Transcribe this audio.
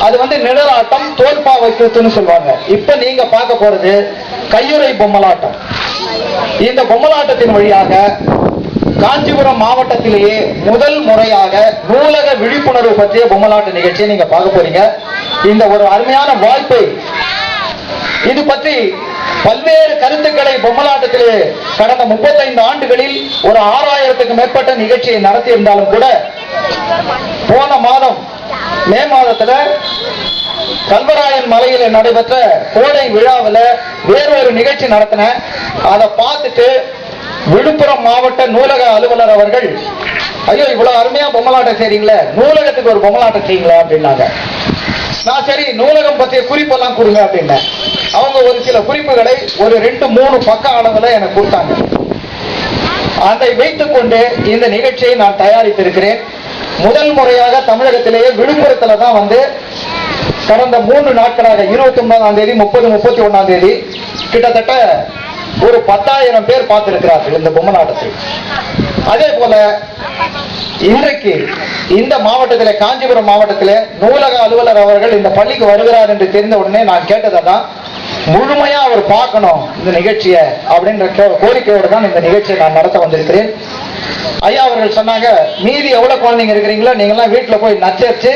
அது நிழலாட்டம், தோல்பா வைக்கிறதுன்னு சொல்லுவாங்க. இப்ப நீங்க பார்க்க போறது கையுறை பொம்மலாட்டம். இந்த பொம்மலாட்டத்தின் வழியாக காஞ்சிபுரம் மாவட்டத்திலேயே முதல் முறையாக நூலக விழிப்புணர்வு பற்றிய பொம்மலாட்ட நிகழ்ச்சியை நீங்க பார்க்க போறீங்க. இந்த ஒரு அருமையான வாய்ப்பை, இது பற்றி பல்வேறு கருத்துக்களை பொம்மலாட்டத்திலே கடந்த 35 ஆண்டுகளில் ஒரு 6000க்கும் மேற்பட்ட நிகழ்ச்சியை நடத்தி இருந்தாலும் கூட, போன மாதம் மே மாதத்துல கல்வராயன் மலையில் நடைபெற்ற கோடை விழாவில் வேறொரு நிகழ்ச்சி நடத்தின. அதை பார்த்துட்டு விழுப்புரம் மாவட்ட நூலக அலுவலர் அவர்கள், ஐயோ இவ்வளவு அருமையா பொம்மலாட்டம் செய்றீங்களே, நூலகத்துக்கு ஒரு பொம்மலாட்டம் செய்யுங்களா அப்படின்னாங்க. நான் சரி நூலகம் பற்றிய குறிப்பெல்லாம் கொடுங்க அப்படின்னேன். அவங்க ஒரு சில குறிப்புகளை ஒரு 2-3 பக்க அளவுல எனக்கு கொடுத்தாங்க. அதை வைத்துக் கொண்டு இந்த நிகழ்ச்சியை நான் தயாரித்திருக்கிறேன். முதல் முறையாக தமிழகத்திலேயே விழுப்புரத்துல தான் கடந்த 3 நாட்களாக 29ஆம் தேதி, 30, 31ஆம் தேதி கிட்டத்தட்ட ஒரு 10,000 பேர் பார்த்திருக்கிறார்கள் இந்த பொம்மலாட்டத்தை. அதே போல இன்றைக்கு இந்த மாவட்டத்திலே, காஞ்சிபுரம் மாவட்டத்திலே நூலக அலுவலர் அவர்கள் இந்த பள்ளிக்கு வருகிறார் என்று தெரிந்த உடனே நான் கேட்டதான், முழுமையா அவர் பார்க்கணும் இந்த நிகழ்ச்சியை அப்படின்ற கோரிக்கையோடு தான் இந்த நிகழ்ச்சியை நான் நடத்த வந்திருக்கிறேன். ஐயா அவர்கள் சொன்னாங்க, மீதி எவ்வளவு குழந்தைங்க இருக்கிறீங்களோ நீங்க எல்லாம் வீட்டுல போய் நச்சரிச்சு